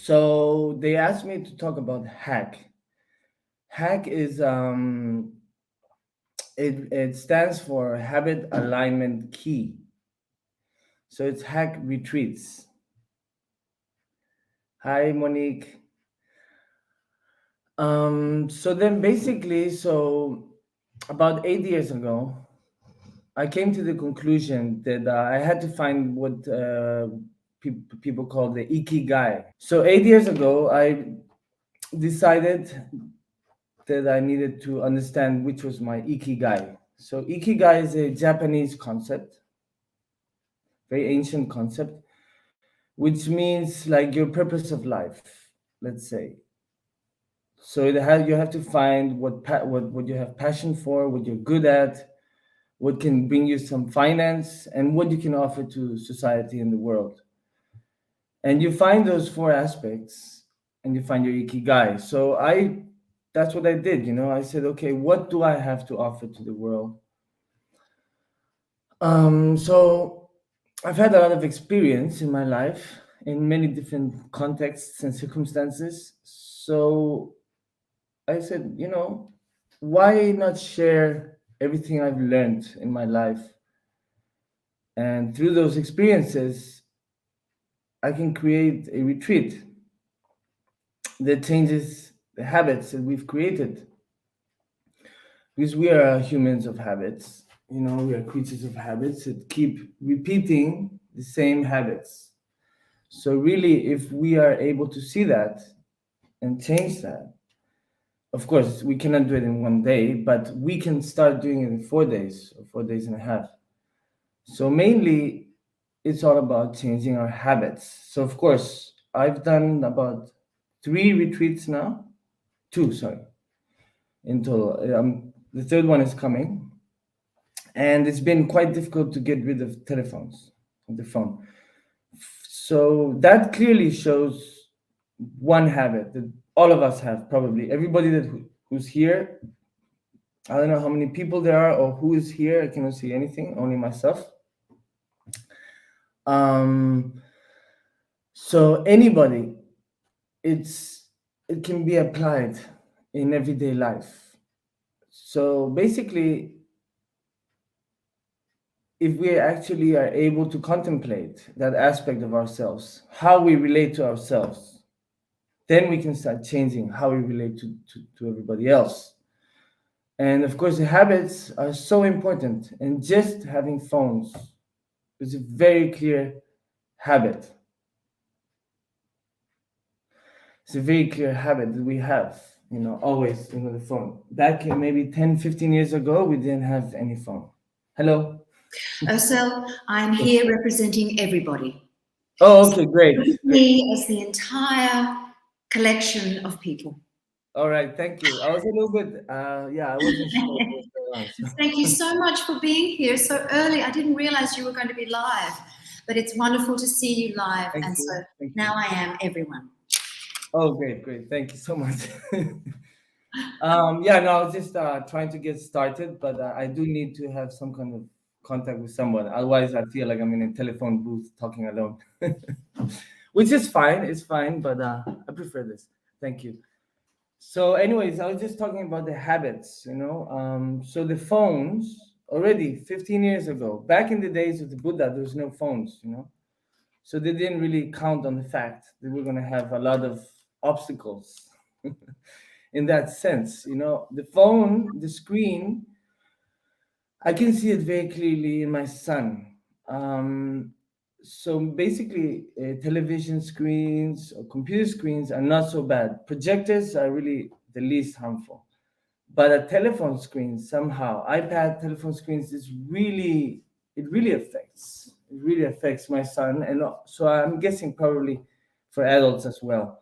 So they asked me to talk about HAK. HAK is it stands for Habit Alignment Key. So it's HAK retreats. Hi, Monique. So then basically, so about 8 years ago, I came to the conclusion that I had to find what people call the ikigai. So 8 years ago, I decided that I needed to understand which was my ikigai. So ikigai is a Japanese concept, very ancient concept, which means like your purpose of life, let's say. So you have to find what you have passion for, what you're good at, what can bring you some finance, and what you can offer to society and the world. And you find those four aspects, and you find your ikigai. So that's what I did. I said, okay, what do I have to offer to the world? So I've had a lot of experience in my life in many different contexts and circumstances. So I said, why not share everything I've learned in my life? And through those experiences, I can create a retreat that changes the habits that we've created. Because we are humans of habits, we are creatures of habits that keep repeating the same habits. So, really, if we are able to see that and change that, of course, we cannot do it in one day, but we can start doing it in 4 days or 4 days and a half. So, mainly, it's all about changing our habits. So, of course, I've done about 3 retreats now, two, sorry, in total. The third one is coming, and it's been quite difficult to get rid of the phone. So that clearly shows one habit that all of us have, probably everybody who's here. I don't know how many people there are or who is here. I cannot see anything, only myself. So anybody, it can be applied in everyday life. So basically, if we actually are able to contemplate that aspect of ourselves, how we relate to ourselves, then we can start changing how we relate to everybody else. And of course, the habits are so important. And just having phones is a very clear habit. It's a very clear habit that we have, always, the phone. Back maybe 10, 15 years ago, we didn't have any phone. Hello? Osel, I'm here representing everybody. Oh, okay, great. Me as the entire collection of people. All right, thank you. I was a little bit, I wasn't sure what was going on. So. Thank you so much for being here so early. I didn't realize you were going to be live, but it's wonderful to see you live. Thank you. So now I am everyone. Oh, great. Thank you so much. I was just trying to get started, but I do need to have some kind of contact with someone. Otherwise, I feel like I'm in a telephone booth talking alone, which is fine. It's fine, but I prefer this. Thank you. So, anyways, I was just talking about the habits, So the phones already 15 years ago, back in the days of the Buddha, there was no phones, So they didn't really count on the fact that we're going to have a lot of obstacles in that sense. The phone, the screen, I can see it very clearly in my son. So basically, television screens or computer screens are not so bad. Projectors are really the least harmful. But a telephone screen, somehow, iPad telephone screens it really affects my son. And so I'm guessing probably for adults as well.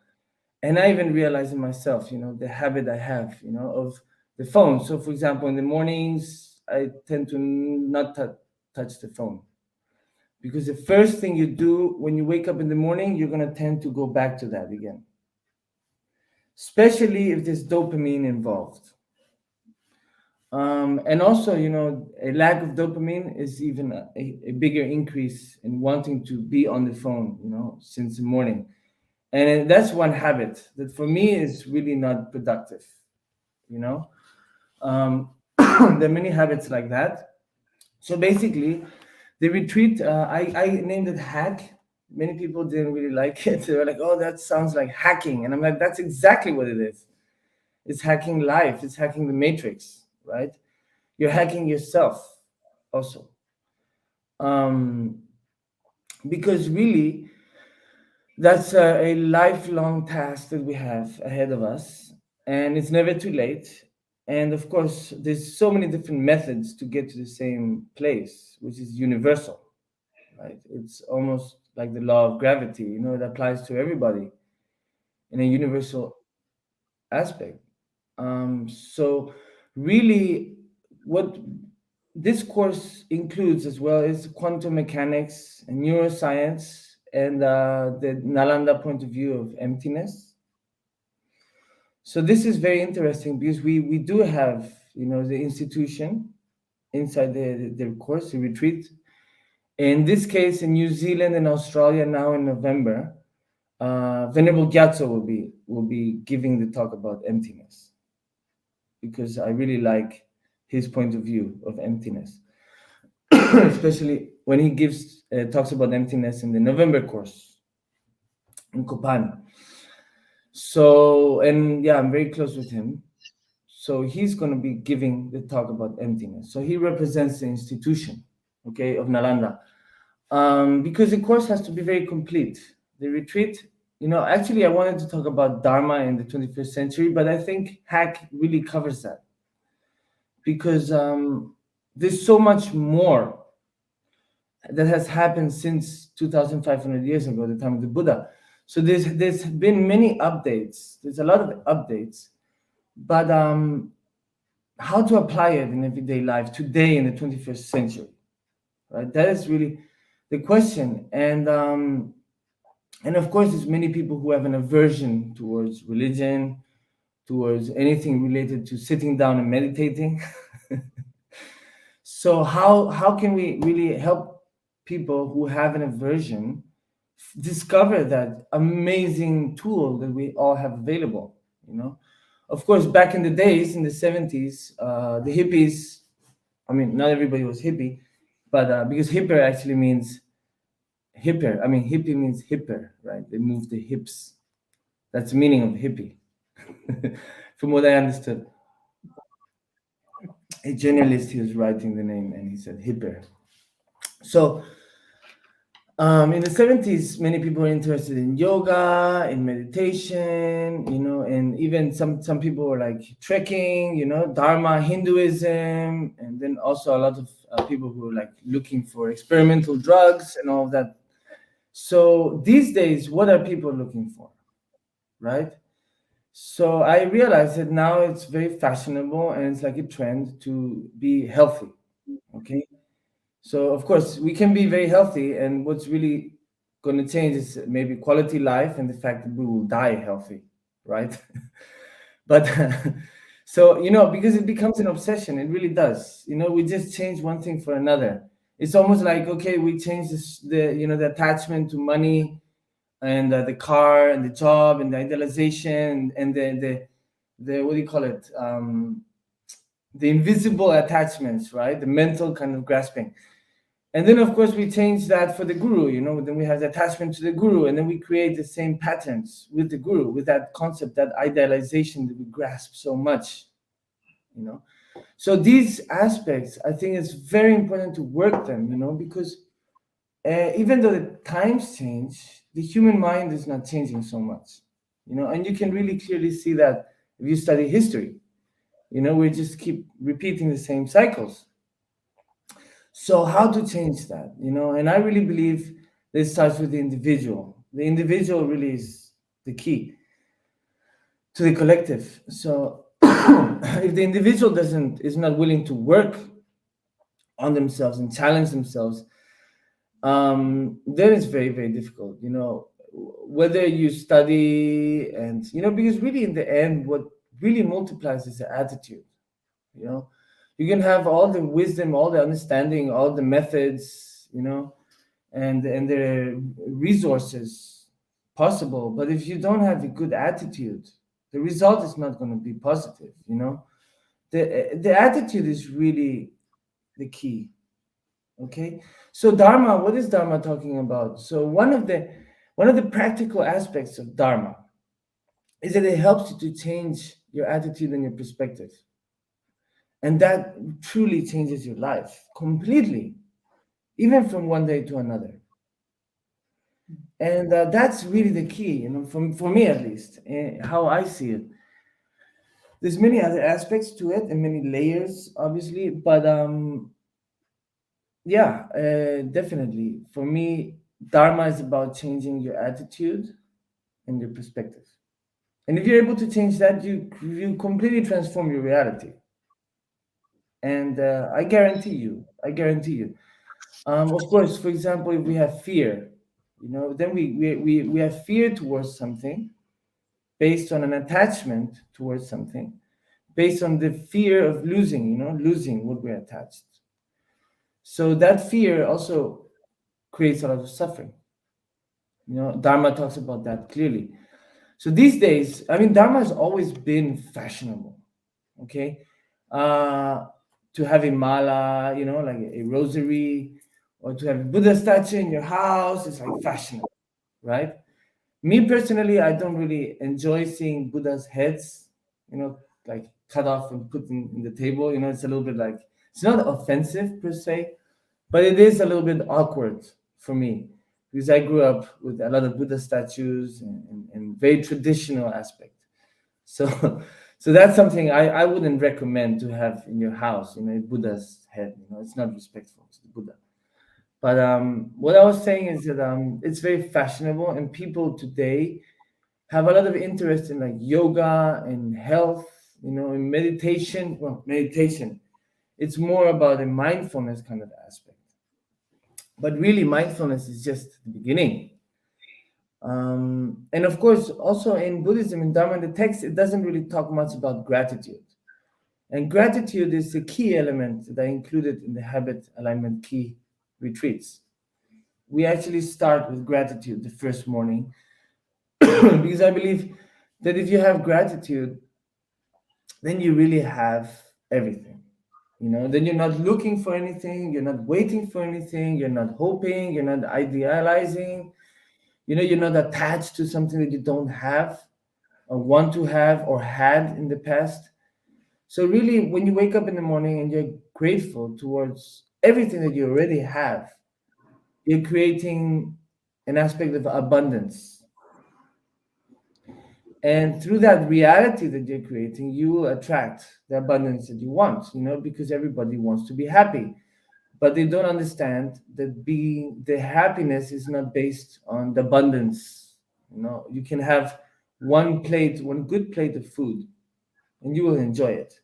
And I even realize in myself, the habit I have, of the phone. So for example, in the mornings, I tend to not touch the phone. Because the first thing you do when you wake up in the morning, you're going to tend to go back to that again. Especially if there's dopamine involved. And also, a lack of dopamine is even a bigger increase in wanting to be on the phone, since the morning. And that's one habit that for me is really not productive, you know. There are many habits like that. So basically, the retreat, I named it hack. Many people didn't really like it. They were like, oh, that sounds like hacking. And I'm like, that's exactly what it is. It's hacking life, it's hacking the matrix, right? You're hacking yourself also. Um, because really, that's a lifelong task that we have ahead of us, and it's never too late. And of course, there's so many different methods to get to the same place, which is universal, right? It's almost like the law of gravity, you know, it applies to everybody in a universal aspect. So, really, what this course includes as well is quantum mechanics and neuroscience and the Nalanda point of view of emptiness. So this is very interesting because we do have, you know, the institution inside the course, the retreat. In this case, in New Zealand and Australia now in November, Venerable Gyatso will be giving the talk about emptiness, because I really like his point of view of emptiness, especially when he gives talks about emptiness in the November course in Copan. So, and yeah, I'm very close with him. So he's going to be giving the talk about emptiness. So he represents the institution, okay, of Nalanda, because the course has to be very complete. The retreat, you know, actually I wanted to talk about Dharma in the 21st century, but I think HAK really covers that, because there's so much more that has happened since 2,500 years ago, the time of the Buddha. So there's been many updates. There's a lot of updates, but how to apply it in everyday life today in the 21st century, right? That is really the question. And of course, there's many people who have an aversion towards religion, towards anything related to sitting down and meditating. So how can we really help people who have an aversion discover that amazing tool that we all have available? You know, of course, back in the days in the 70s, the hippies. I mean, not everybody was hippie, but because hipper actually means hipper. I mean, hippie means hipper, right? They move the hips. That's the meaning of hippie, from what I understood. A journalist, he was writing the name, and he said hipper. So in the 70s, many people were interested in yoga, in meditation, you know, and even some people were like trekking, you know, Dharma, Hinduism, and then also a lot of people who were like looking for experimental drugs and all of that. So these days, what are people looking for, right? So I realized that now it's very fashionable and it's like a trend to be healthy, okay? So of course we can be very healthy, and what's really going to change is maybe quality life and the fact that we will die healthy, right? But so, you know, because it becomes an obsession, it really does. You know, we just change one thing for another. It's almost like, okay, we change this, the, you know, the attachment to money and the car and the job and the idealization and the what do you call it, the invisible attachments, right? The mental kind of grasping. And then, of course, we change that for the guru, you know, then we have the attachment to the guru, and then we create the same patterns with the guru, with that concept, that idealization that we grasp so much, you know. So these aspects, I think it's very important to work them, you know, because even though the times change, the human mind is not changing so much, you know, and you can really clearly see that if you study history, you know, we just keep repeating the same cycles. So how to change that, you know? And I really believe this starts with the individual. The individual really is the key to the collective. So if the individual is not willing to work on themselves and challenge themselves, then it's very, very difficult, you know, whether you study and, you know, because really in the end, what really multiplies is the attitude, you know. You can have all the wisdom, all the understanding, all the methods, you know, and the resources possible, but if you don't have a good attitude, the result is not going to be positive. The attitude is really the key. Okay, so Dharma, what is Dharma talking about? So one of the practical aspects of Dharma is that it helps you to change your attitude and your perspective, and that truly changes your life completely, even from one day to another. And that's really the key, for me at least, how I see it. There's many other aspects to it and many layers, obviously, but yeah, definitely. For me, Dharma is about changing your attitude and your perspective. And if you're able to change that, you completely transform your reality. And I guarantee you. Of course, for example, if we have fear, then we have fear towards something based on an attachment towards something, based on the fear of losing what we're attached. So that fear also creates a lot of suffering. Dharma talks about that clearly. So these days, I mean, Dharma has always been fashionable. Okay, uh, to have a mala, like a rosary, or to have a Buddha statue in your house, it's like fashionable, right? Me personally, I don't really enjoy seeing Buddha's heads, like cut off and put in the table. It's a little bit like, it's not offensive per se, but it is a little bit awkward for me because I grew up with a lot of Buddha statues and very traditional aspect. So, so that's something I wouldn't recommend to have in your house. A Buddha's head. It's not respectful to the Buddha. But what I was saying is that it's very fashionable, and people today have a lot of interest in like yoga and health, in meditation. Well, meditation, it's more about a mindfulness kind of aspect. But really, mindfulness is just the beginning. And of course, also in Buddhism, in Dharma, in the text, it doesn't really talk much about gratitude. And gratitude is a key element that I included in the habit alignment key retreats. We actually start with gratitude the first morning because I believe that if you have gratitude, then you really have everything. Then you're not looking for anything, you're not waiting for anything, you're not hoping, you're not idealizing, you're not attached to something that you don't have or want to have or had in the past. So really, when you wake up in the morning and you're grateful towards everything that you already have, you're creating an aspect of abundance. And through that reality that you're creating, you will attract the abundance that you want, because everybody wants to be happy. But they don't understand that being the happiness is not based on the abundance. You can have one good plate of food, and you will enjoy it.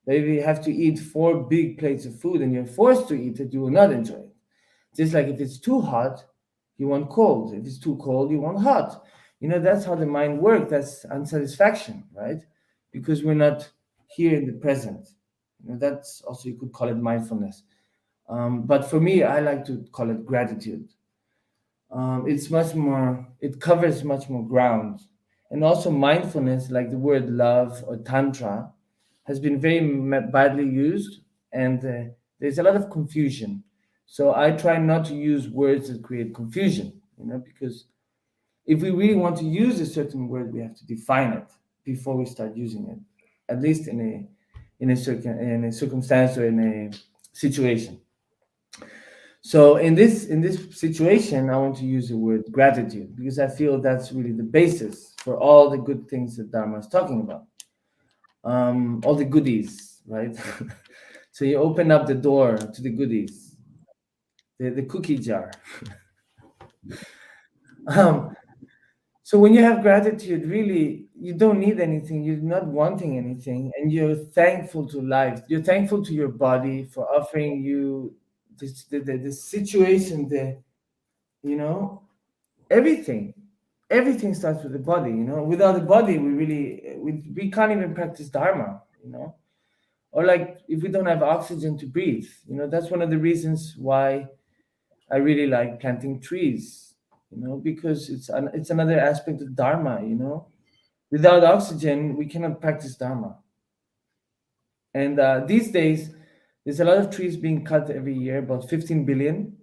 But if you have to eat four big plates of food and you're forced to eat it, you will not enjoy it. Just like if it's too hot, you want cold. If it's too cold, you want hot. That's how the mind works. That's unsatisfaction, right? Because we're not here in the present. That's also, you could call it mindfulness. But for me, I like to call it gratitude. It covers much more ground. And also mindfulness, like the word love or tantra, has been very badly used, and there's a lot of confusion. So I try not to use words that create confusion, because if we really want to use a certain word, we have to define it before we start using it, at least in a circumstance or in a situation. So in this situation, I want to use the word gratitude because I feel that's really the basis for all the good things that Dharma is talking about. All the goodies, right? So you open up the door to the goodies, the cookie jar. Um, so when you have gratitude, really, you don't need anything. You're not wanting anything, and you're thankful to life. You're thankful to your body for offering you the situation, you know, everything. Everything starts with the body. Without the body, we can't even practice dharma. Or like if we don't have oxygen to breathe. That's one of the reasons why I really like planting trees. because it's another aspect of Dharma. Without oxygen, we cannot practice Dharma. And these days, there's a lot of trees being cut every year, about 15 billion,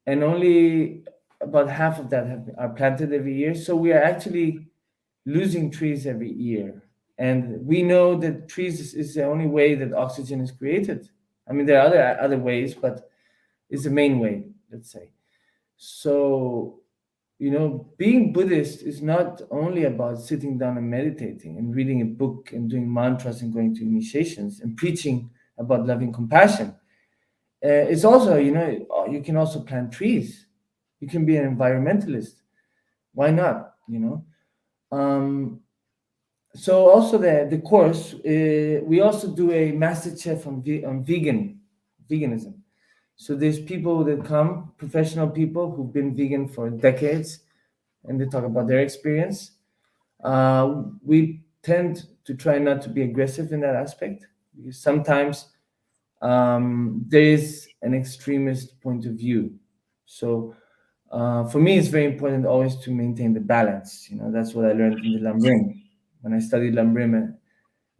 and only about half of that are planted every year. So we are actually losing trees every year. And we know that trees is the only way that oxygen is created. I mean, there are other ways, but it's the main way, let's say. So, being Buddhist is not only about sitting down and meditating and reading a book and doing mantras and going to initiations and preaching about loving compassion. It's also, you can also plant trees. You can be an environmentalist. Why not? Um, so also the course, we also do a master chef on veganism. So there's people that come, professional people who've been vegan for decades, and they talk about their experience. We tend to try not to be aggressive in that aspect, because sometimes there is an extremist point of view. So for me, it's very important always to maintain the balance. That's what I learned in the Lamrim. When I studied Lamrim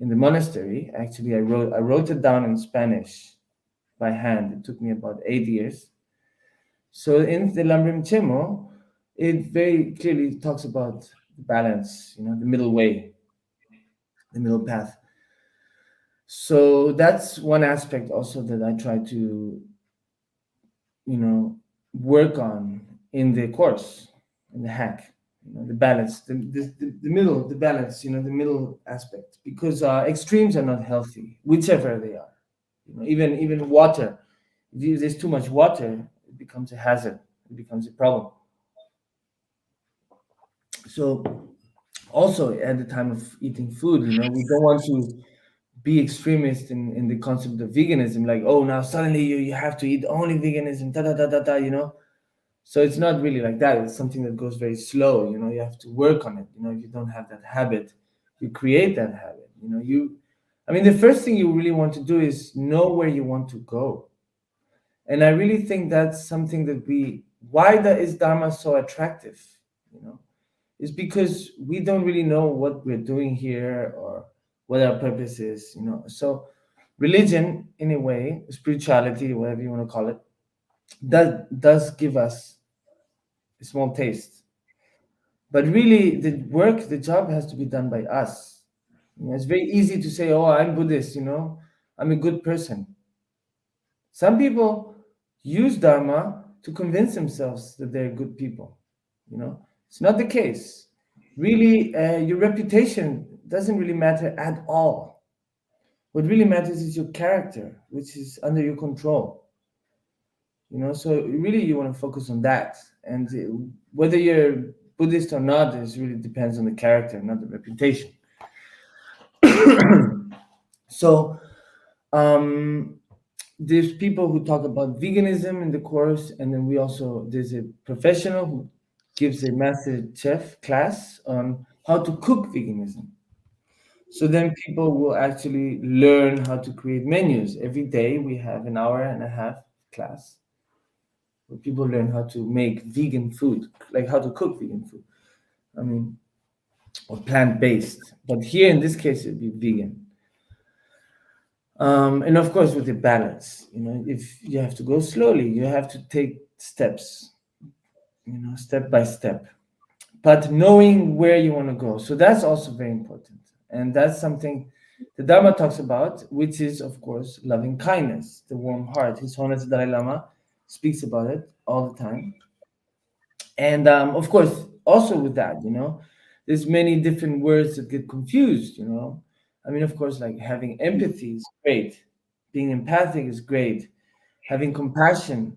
in the monastery, actually, I wrote it down in Spanish by hand. It took me about 8 years. So in the Lamrim Chemo, it very clearly talks about the balance, the middle way, the middle path. So that's one aspect also that I try to, work on in the course, in the hack, the balance, the middle, the balance, the middle aspect, because extremes are not healthy, whichever they are. Even water. If there's too much water, it becomes a hazard. It becomes a problem. So also at the time of eating food, we don't want to be extremist in the concept of veganism, like, oh, now suddenly you have to eat only veganism, da da da da da. So it's not really like that. It's something that goes very slow. You have to work on it. If you don't have that habit, you create that habit. I mean, the first thing you really want to do is know where you want to go. And I really think that's something that why is Dharma so attractive? Is because we don't really know what we're doing here or what our purpose is. So religion, in a way, spirituality, whatever you want to call it, does give us a small taste. But really, the job has to be done by us. It's very easy to say, oh, I'm Buddhist, I'm a good person. Some people use Dharma to convince themselves that they're good people. It's not the case. Really, your reputation doesn't really matter at all. What really matters is your character, which is under your control. So really you want to focus on that. And whether you're Buddhist or not, it really depends on the character, not the reputation. So there's people who talk about veganism in the course, and then there's a professional who gives a master chef class on how to cook veganism. So then people will actually learn how to create menus. Every day we have an hour and a half class where people learn how to make vegan food, like how to cook vegan food. I mean, or plant-based. But here in this case, it'd be vegan. And of course, with the balance, if you have to go slowly, you have to take steps, step by step, but knowing where you want to go. So that's also very important. And that's something the Dharma talks about, which is, of course, loving kindness, the warm heart. His Holiness Dalai Lama speaks about it all the time. And of course, also with that, there's many different words that get confused, I mean, of course, like having empathy is great, being empathic is great, having compassion,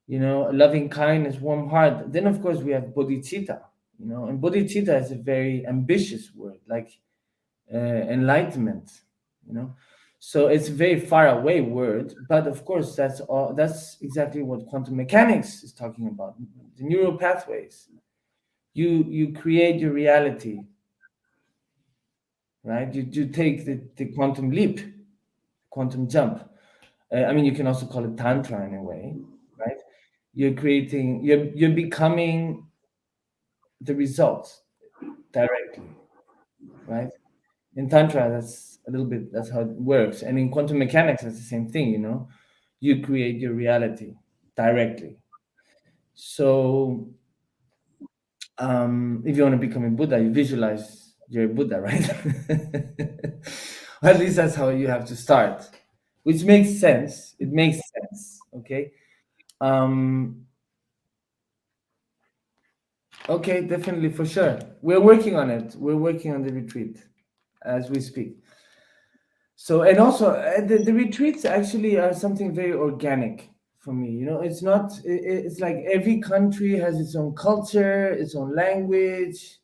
loving kindness, warm heart. Then, of course, we have bodhicitta, and bodhicitta is a very ambitious word, like enlightenment, So it's a very far away word, but of course, that's exactly what quantum mechanics is talking about, the neural pathways. You create your reality, right? You take the quantum leap, quantum jump. I mean, you can also call it tantra in a way, right? You're becoming the result directly, right? In Tantra, that's a little bit, that's how it works. And in quantum mechanics, it's the same thing, you know? You create your reality directly. So, if you want to become a Buddha, you visualize you're a Buddha, right? Or at least that's how you have to start, which makes sense. It makes sense, okay? Um, okay, definitely, for sure. We're working on it. We're working on the retreat as we speak. So, and also the retreats actually are something very organic for me. You know, it's not, it's like every country has its own culture, its own language.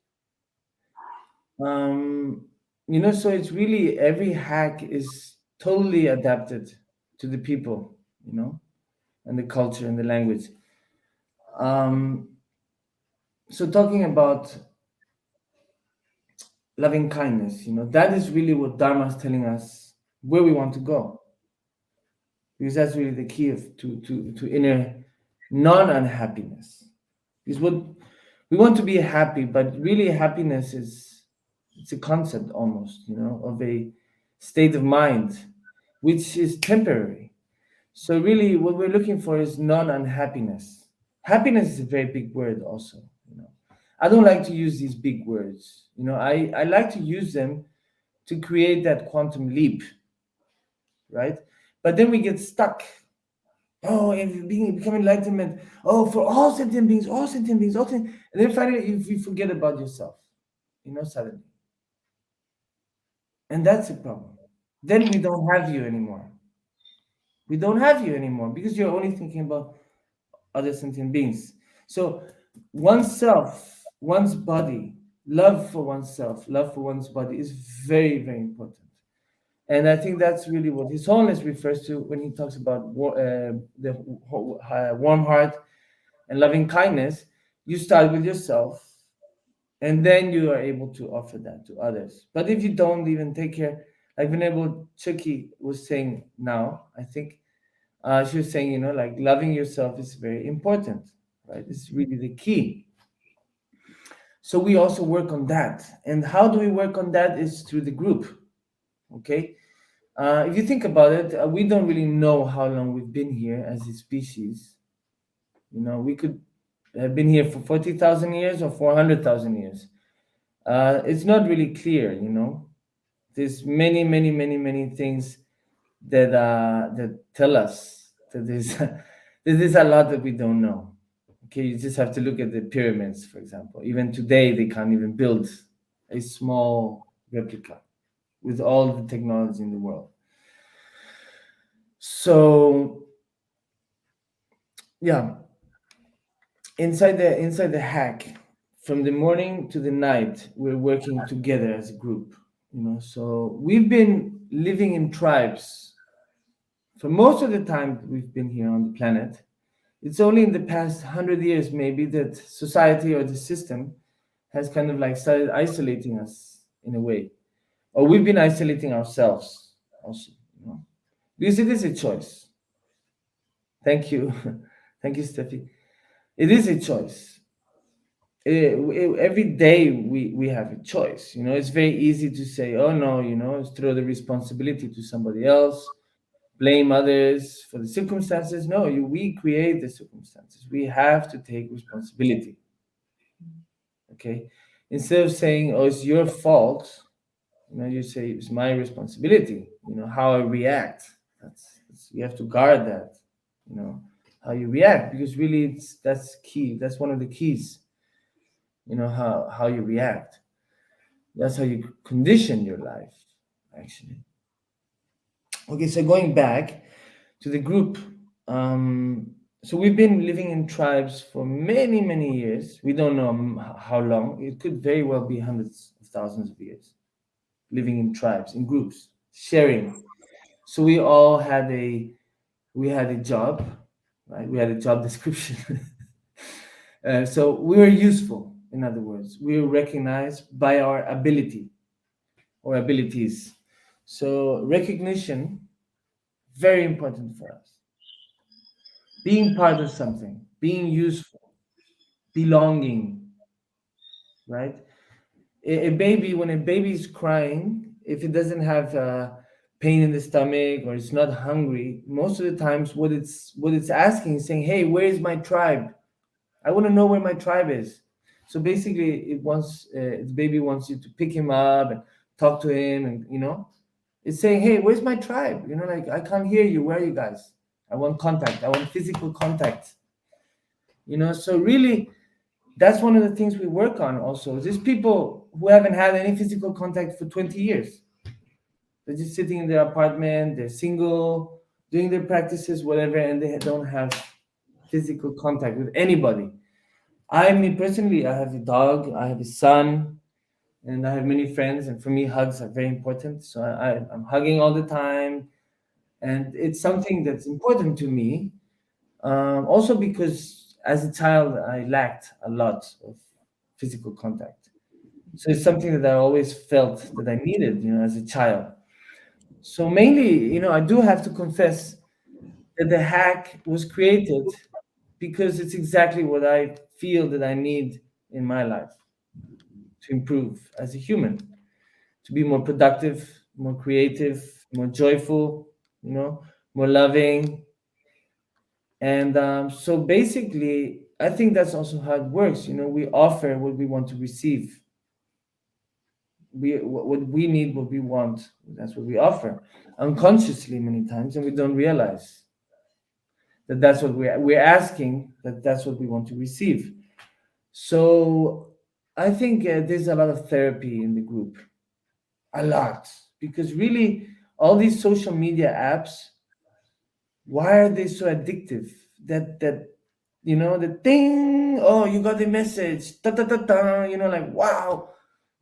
Um, you know, so it's really every hack is totally adapted to the people, you know, and the culture and the language. Um, so talking about loving kindness, you know, that is really what Dharma is telling us where we want to go, because that's really the key of to inner non-unhappiness. Because what we want to be happy, but really happiness is, it's a concept almost, you know, of a state of mind which is temporary. So really what we're looking for is non-unhappiness. Happiness is a very big word also, you know. I don't like to use these big words. You know, I like to use them to create that quantum leap, right? But then we get stuck. Oh, and being becoming enlightenment. Oh, for all sentient beings, all sentient beings, all sentient, and then finally you forget about yourself, you know, suddenly. And that's a problem. Then we don't have you anymore. We don't have you anymore because you're only thinking about other sentient beings. So oneself, one's body, love for one's body is very, very important. And I think that's really what His Holiness refers to when he talks about the warm heart and loving kindness. You start with yourself, and then you are able to offer that to others. But if you don't even take care, like Venerable Chucky was saying now, I think she was saying, you know, like loving yourself is very important, right? It's really the key. So we also work on that. And how do we work on that is through the group, okay? If you think about it, we don't really know how long we've been here as a species. You know, we could have been here for 40,000 years or 400,000 years. It's not really clear, you know. There's many, many, many, many things that tell us that there's there's a lot that we don't know. Okay, you just have to look at the pyramids, for example. Even today, they can't even build a small replica with all the technology in the world. So yeah, inside the hack, from the morning to the night, we're working together as a group. You know, so we've been living in tribes for most of the time we've been here on the planet. It's only in the past 100 years, maybe, that society or the system has kind of like started isolating us in a way, or we've been isolating ourselves also. You know, because it is a choice. Thank you, thank you, Steffi. It is a choice. Every day we have a choice. You know, it's very easy to say, "Oh no," you know, throw the responsibility to somebody else, blame others for the circumstances. No, we create the circumstances. We have to take responsibility. Okay, instead of saying, "Oh, it's your fault," you know, you say, "It's my responsibility." You know, how I react. That's you have to guard that. You know, how you react, because really, that's key. That's one of the keys. You know, how you react. That's how you condition your life, actually. Okay, so going back to the group. So we've been living in tribes for many, many years. We don't know how long. It could very well be hundreds of thousands of years, living in tribes, in groups, sharing. So we had a job, right? We had a job description. So we were useful. In other words, we were recognized by our ability or abilities. So recognition, very important for us. Being part of something, being useful, belonging. right? A baby, when a baby is crying, if it doesn't have pain in the stomach or it's not hungry, most of the times what it's asking is saying, "Hey, where is my tribe? I want to know where my tribe is." So basically, its baby wants you to pick him up and talk to him, and it's saying, "Hey, where's my tribe? Like, I can't hear you. Where are you guys? I want contact. I want physical contact." So really, that's one of the things we work on. Also, there's people who haven't had any physical contact for 20 years. They're just sitting in their apartment. They're single, doing their practices, whatever, and they don't have physical contact with anybody. I mean, personally, I have a dog, I have a son, and I have many friends. And for me, hugs are very important. So I'm hugging all the time, and it's something that's important to me. Also, because as a child, I lacked a lot of physical contact. So it's something that I always felt that I needed, as a child. So mainly, I do have to confess that the hack was created because it's exactly what I feel that I need in my life to improve as a human, to be more productive, more creative, more joyful, more loving. And so basically, I think that's also how it works. We offer what we want to receive. What we need, what we want. That's what we offer, unconsciously many times, and we don't realize that that's what we're asking. That's what we want to receive. So I think there's a lot of therapy in the group, a lot, because really all these social media apps, why are they so addictive? The thing, oh, you got the message, ta ta ta ta, like, wow.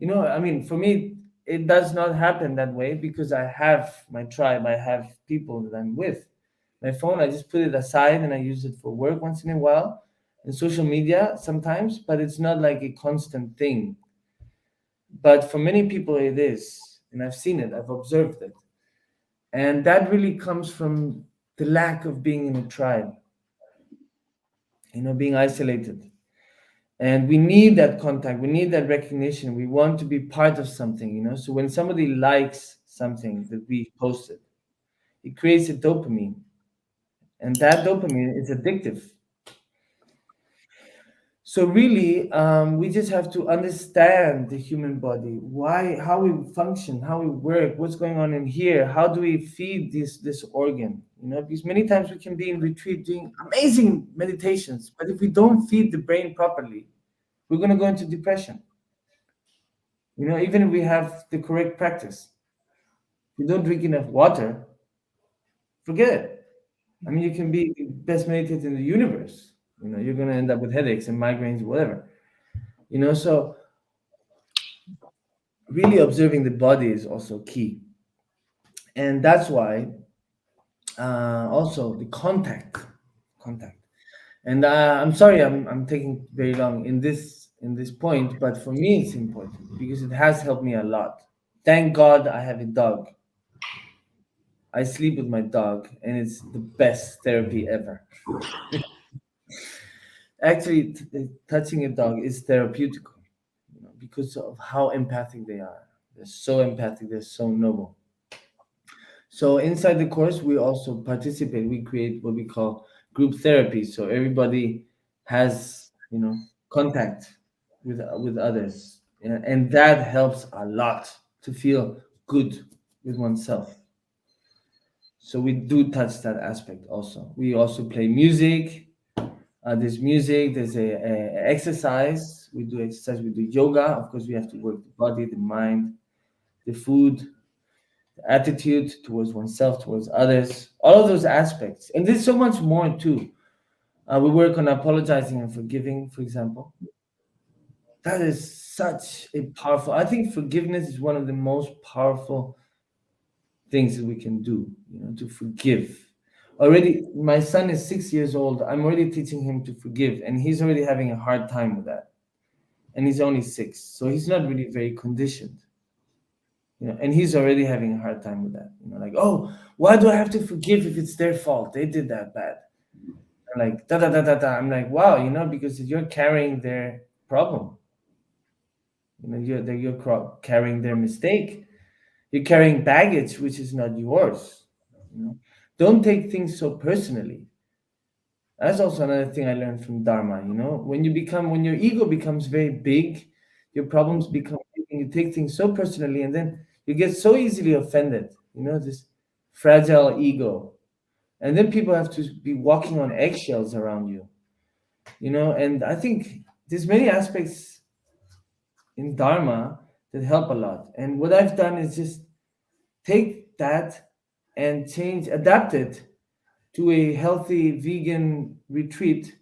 I mean, for me, it does not happen that way because I have my tribe, I have people that I'm with. My phone, I just put it aside and I use it for work once in a while, and social media sometimes, but it's not like a constant thing. But for many people, it is, and I've seen it, I've observed it. And that really comes from the lack of being in a tribe, being isolated. And we need that contact, we need that recognition. We want to be part of something, So when somebody likes something that we posted, it creates a dopamine, and that dopamine is addictive. So really, we just have to understand the human body, why, how we function, how we work, what's going on in here, how do we feed this organ, because many times we can be in retreat doing amazing meditations, but if we don't feed the brain properly, we're going to go into depression. Even if we have the correct practice, if you don't drink enough water, forget it. I mean, you can be the best meditator in the universe. You're going to end up with headaches and migraines, whatever. So really observing the body is also key, and that's why also the contact. And I'm sorry, I'm taking very long in this point, but for me it's important because it has helped me a lot. Thank God I have a dog. I sleep with my dog, and it's the best therapy ever. Actually, touching a dog is therapeutic, because of how empathic they are. They're so empathic. They're so noble. So inside the course, we also participate. We create what we call group therapy. So everybody has, contact with others, and that helps a lot to feel good with oneself. So we do touch that aspect also. We also play music. There's music. There's a exercise. We do exercise. We do yoga. Of course, we have to work the body, the mind, the food, attitude towards oneself, towards others, all of those aspects. And there's so much more too. We work on apologizing and forgiving, for example. That is such a powerful, I think forgiveness is one of the most powerful things that we can do, to forgive. Already, my son is 6 years old. I'm already teaching him to forgive, and he's already having a hard time with that. And he's only 6, so he's not really very conditioned. And he's already having a hard time with that. Like, oh, why do I have to forgive if it's their fault? They did that bad. I'm like, da da da da da. I'm like, wow, because you're carrying their problem. You're carrying their mistake. You're carrying baggage which is not yours. Don't take things so personally. That's also another thing I learned from Dharma. When your ego becomes very big, your problems become big, and you take things so personally, and then you get so easily offended. This fragile ego, and then people have to be walking on eggshells around you. And I think there's many aspects in Dharma that help a lot. And what I've done is just take that and adapt it to a healthy vegan retreat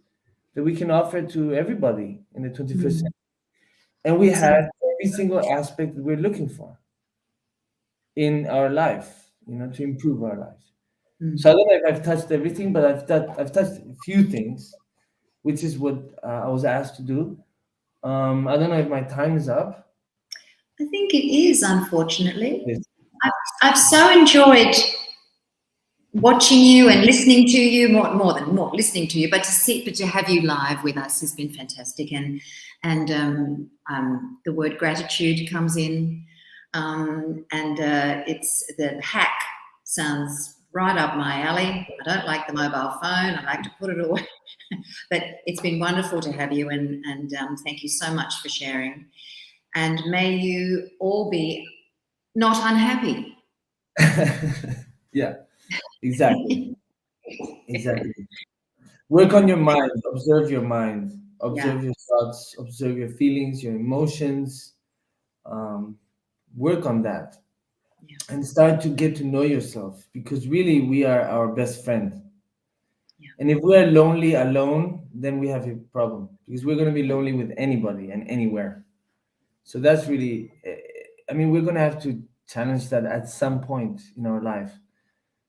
that we can offer to everybody in the 21st century. And we have every single aspect that we're looking for in our life, to improve our life. So I don't know if I've touched everything, but I've touched a few things, which is what I was asked to do. I don't know if my time is up. I think it is, unfortunately. Yes. I've so enjoyed watching you and listening to you, more than listening to you, but to have you live with us has been fantastic. And the word gratitude comes in, and it's the HAK sounds right up my alley. I don't like the mobile phone. I like to put it away. But it's been wonderful to have you, and thank you so much for sharing. And may you all be not unhappy. Yeah, exactly. Work on your mind, observe your mind, observe your thoughts, observe your feelings, your emotions. Work on that and start to get to know yourself, because really we are our best friend. And if we're lonely alone, then we have a problem, because we're going to be lonely with anybody and anywhere. So that's really, we're going to have to challenge that at some point in our life.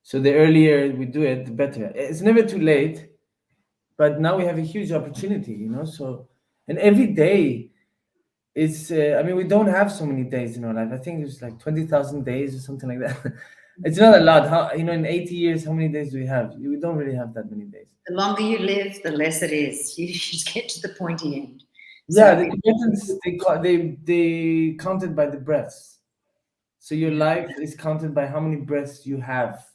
So the earlier we do it, the better. It's never too late, but now we have a huge opportunity. So, and every day it's, we don't have so many days in our life. I think it's like 20,000 days or something like that. It's not a lot. In 80 years, how many days do we have? We don't really have that many days. The longer you live, the less it is. You just get to the pointy end. Yeah, the Tibetans, they counted by the breaths. So your life is counted by how many breaths you have.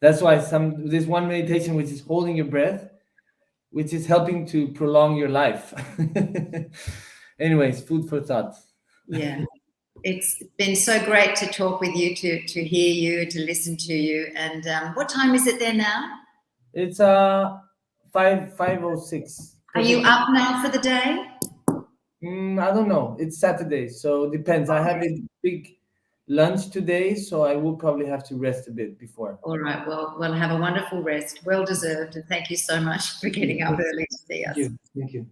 That's why there's one meditation which is holding your breath, which is helping to prolong your life. Anyways, food for thought. Yeah. It's been so great to talk with you, to hear you, to listen to you. And what time is it there now? It's 5:06. Are you up now for the day? I don't know. It's Saturday, so it depends. I have a big lunch today, so I will probably have to rest a bit before. All right. Well, have a wonderful rest. Well deserved. And thank you so much for getting up early to see us. Thank you.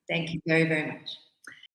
Thank you very, very much.